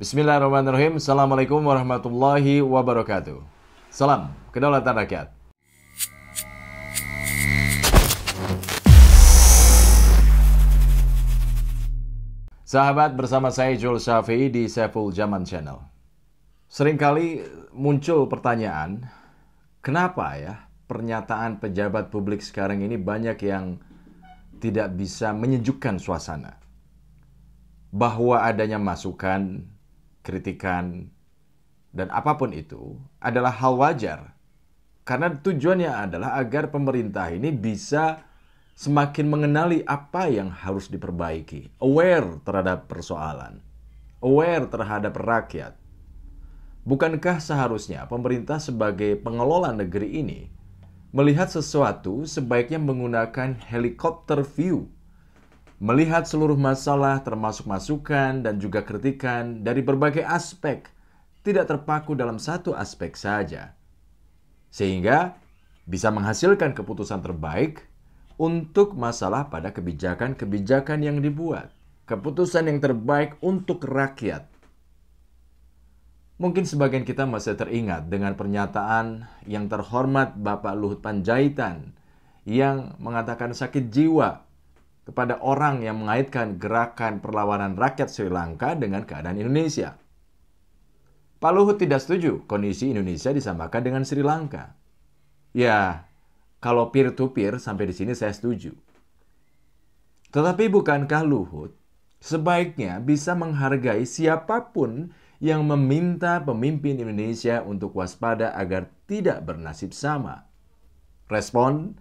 Bismillahirrahmanirrahim. Assalamualaikum warahmatullahi wabarakatuh. Salam kedaulatan rakyat. Sahabat, bersama saya Joel Syafi'i di Saiful Zaman Channel. Seringkali muncul pertanyaan, kenapa ya pernyataan pejabat publik sekarang ini banyak yang tidak bisa menyejukkan suasana? Bahwa adanya masukan, kritikan, dan apapun itu adalah hal wajar. Karena tujuannya adalah agar pemerintah ini bisa semakin mengenali apa yang harus diperbaiki. Aware terhadap persoalan. Aware terhadap rakyat. Bukankah seharusnya pemerintah sebagai pengelola negeri ini melihat sesuatu sebaiknya menggunakan helikopter view? Melihat seluruh masalah termasuk masukan dan juga kritikan dari berbagai aspek, tidak terpaku dalam satu aspek saja. Sehingga bisa menghasilkan keputusan terbaik untuk masalah pada kebijakan-kebijakan yang dibuat. Keputusan yang terbaik untuk rakyat. Mungkin sebagian kita masih teringat dengan pernyataan yang terhormat Bapak Luhut Panjaitan yang mengatakan sakit jiwa kepada orang yang mengaitkan gerakan perlawanan rakyat Sri Lanka dengan keadaan Indonesia. Pak Luhut tidak setuju kondisi Indonesia disamakan dengan Sri Lanka. Ya, kalau peer-to-peer sampai di sini saya setuju. Tetapi bukankah Luhut sebaiknya bisa menghargai siapapun yang meminta pemimpin Indonesia untuk waspada agar tidak bernasib sama? Respon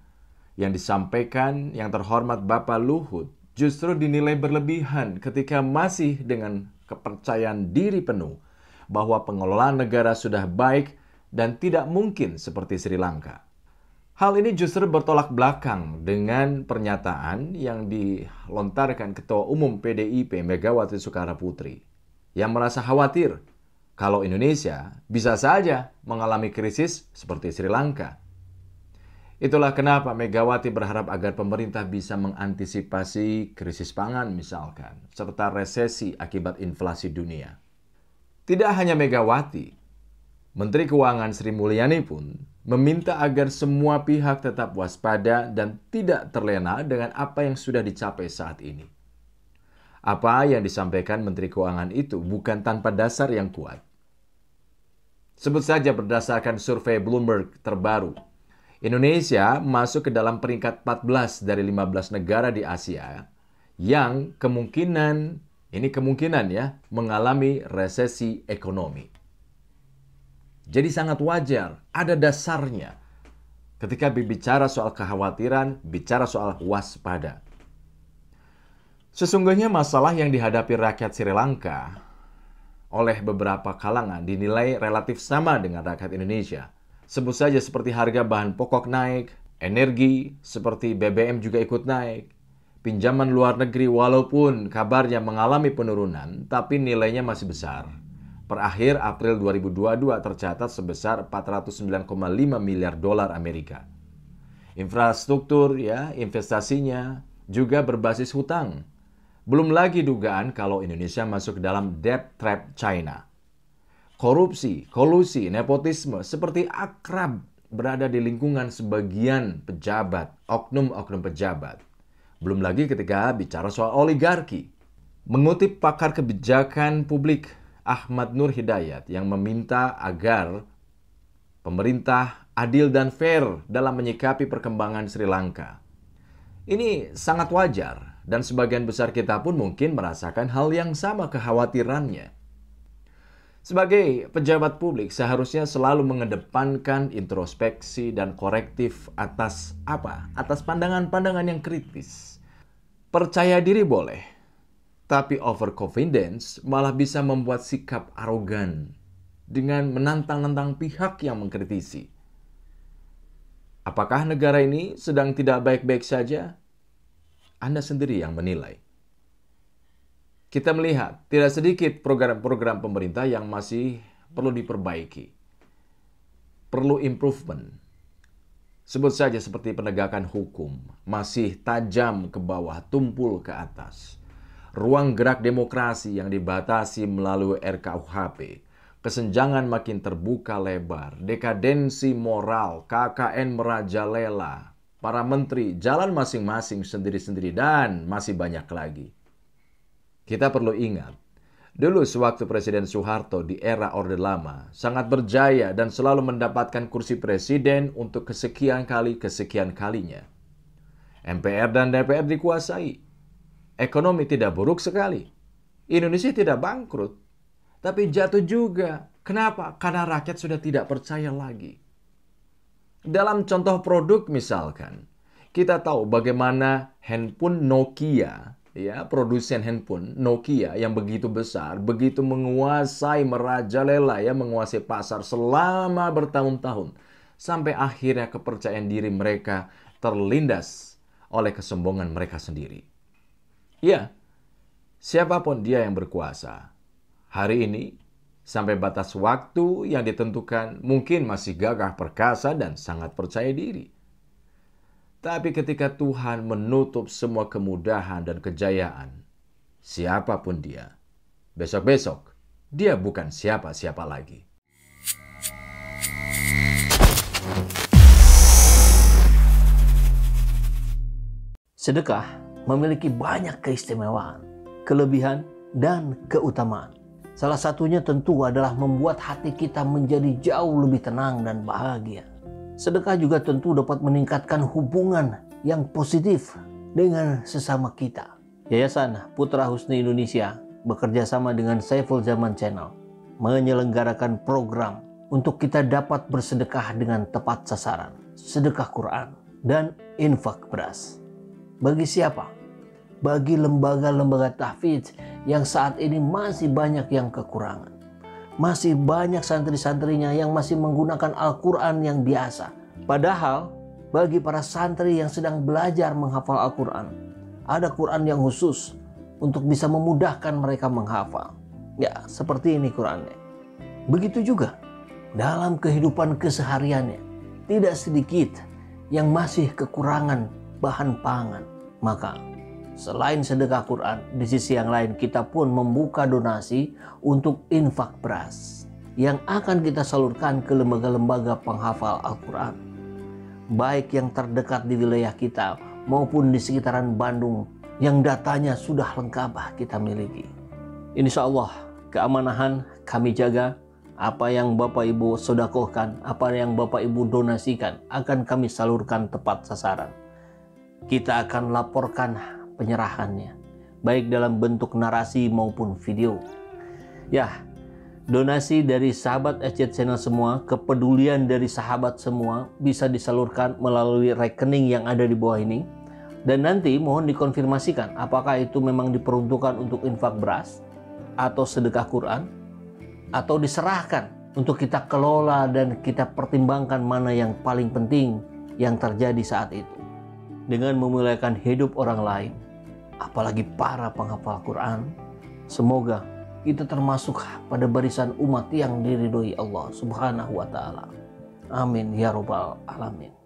yang disampaikan yang terhormat Bapak Luhut justru dinilai berlebihan ketika masih dengan kepercayaan diri penuh bahwa pengelolaan negara sudah baik dan tidak mungkin seperti Sri Lanka. Hal ini justru bertolak belakang dengan pernyataan yang dilontarkan Ketua Umum PDIP Megawati Soekarnoputri yang merasa khawatir kalau Indonesia bisa saja mengalami krisis seperti Sri Lanka. Itulah kenapa Megawati berharap agar pemerintah bisa mengantisipasi krisis pangan misalkan, serta resesi akibat inflasi dunia. Tidak hanya Megawati, Menteri Keuangan Sri Mulyani pun meminta agar semua pihak tetap waspada dan tidak terlena dengan apa yang sudah dicapai saat ini. Apa yang disampaikan Menteri Keuangan itu bukan tanpa dasar yang kuat. Sebut saja berdasarkan survei Bloomberg terbaru, Indonesia masuk ke dalam peringkat 14 dari 15 negara di Asia yang kemungkinan ya, mengalami resesi ekonomi. Jadi sangat wajar, ada dasarnya ketika berbicara soal kekhawatiran, bicara soal waspada. Sesungguhnya masalah yang dihadapi rakyat Sri Lanka oleh beberapa kalangan dinilai relatif sama dengan rakyat Indonesia. Sebut saja seperti harga bahan pokok naik, energi seperti BBM juga ikut naik. Pinjaman luar negeri walaupun kabarnya mengalami penurunan, tapi nilainya masih besar. Per akhir April 2022 tercatat sebesar 409,5 miliar dolar Amerika. Infrastruktur ya, investasinya juga berbasis hutang. Belum lagi dugaan kalau Indonesia masuk dalam debt trap China. Korupsi, kolusi, nepotisme seperti akrab berada di lingkungan sebagian pejabat, oknum-oknum pejabat. Belum lagi ketika bicara soal oligarki. Mengutip pakar kebijakan publik Ahmad Nur Hidayat yang meminta agar pemerintah adil dan fair dalam menyikapi perkembangan Sri Lanka. Ini sangat wajar dan sebagian besar kita pun mungkin merasakan hal yang sama kekhawatirannya. Sebagai pejabat publik seharusnya selalu mengedepankan introspeksi dan korektif atas apa? Atas pandangan-pandangan yang kritis. Percaya diri boleh, tapi overconfidence malah bisa membuat sikap arogan dengan menantang-nantang pihak yang mengkritisi. Apakah negara ini sedang tidak baik-baik saja? Anda sendiri yang menilai. Kita melihat tidak sedikit program-program pemerintah yang masih perlu diperbaiki. Perlu improvement. Sebut saja seperti penegakan hukum, masih tajam ke bawah, tumpul ke atas. ruang gerak demokrasi yang dibatasi melalui RKUHP, kesenjangan makin terbuka lebar, dekadensi moral, KKN merajalela, para menteri jalan masing-masing sendiri-sendiri, dan masih banyak lagi. Kita perlu ingat, dulu sewaktu Presiden Soeharto di era Orde Lama sangat berjaya dan selalu mendapatkan kursi presiden untuk kesekian kalinya. MPR dan DPR dikuasai. Ekonomi tidak buruk sekali. Indonesia tidak bangkrut. Tapi jatuh juga. Kenapa? Karena rakyat sudah tidak percaya lagi. Dalam contoh produk misalkan, kita tahu bagaimana handphone Nokia, ya, produsen handphone Nokia yang begitu besar, begitu menguasai, merajalela, ya, menguasai pasar selama bertahun-tahun, sampai akhirnya kepercayaan diri mereka terlindas oleh kesombongan mereka sendiri. Ya, siapapun dia yang berkuasa, hari ini sampai batas waktu yang ditentukan mungkin masih gagah perkasa dan sangat percaya diri. Tapi ketika Tuhan menutup semua kemudahan dan kejayaan, siapapun dia, besok-besok dia bukan siapa-siapa lagi. Sedekah memiliki banyak keistimewaan, kelebihan, dan keutamaan. Salah satunya tentu adalah membuat hati kita menjadi jauh lebih tenang dan bahagia. Sedekah juga tentu dapat meningkatkan hubungan yang positif dengan sesama kita. Yayasan Putra Husni Indonesia bekerja sama dengan Saiful Zaman Channel menyelenggarakan program untuk kita dapat bersedekah dengan tepat sasaran, sedekah Quran dan infak beras. Bagi siapa? Bagi lembaga-lembaga tahfidz yang saat ini masih banyak yang kekurangan. Masih banyak santri-santrinya yang masih menggunakan Al-Quran yang biasa. Padahal bagi para santri yang sedang belajar menghafal Al-Quran, ada Quran yang khusus untuk bisa memudahkan mereka menghafal. Ya, seperti ini Qurannya. Begitu juga dalam kehidupan kesehariannya, tidak sedikit yang masih kekurangan bahan pangan. Maka selain sedekah Quran, di sisi yang lain kita pun membuka donasi untuk infak beras yang akan kita salurkan ke lembaga-lembaga penghafal Al-Quran, baik yang terdekat di wilayah kita maupun di sekitaran Bandung yang datanya sudah lengkap kita miliki. Insya Allah keamanahan kami jaga. Apa yang Bapak Ibu sedekahkan, apa yang Bapak Ibu donasikan akan kami salurkan tepat sasaran. Kita akan laporkan penyerahannya, baik dalam bentuk narasi maupun video. Ya, donasi dari sahabat SC Channel semua, kepedulian dari sahabat semua bisa disalurkan melalui rekening yang ada di bawah ini. Dan nanti mohon dikonfirmasikan apakah itu memang diperuntukkan untuk infak beras atau sedekah Quran, atau diserahkan untuk kita kelola dan kita pertimbangkan mana yang paling penting yang terjadi saat itu. Dengan memuliakan hidup orang lain, apalagi para penghafal Quran, semoga kita termasuk pada barisan umat yang diridhoi Allah Subhanahu wa Ta'ala. Amin ya Rabbal Alamin.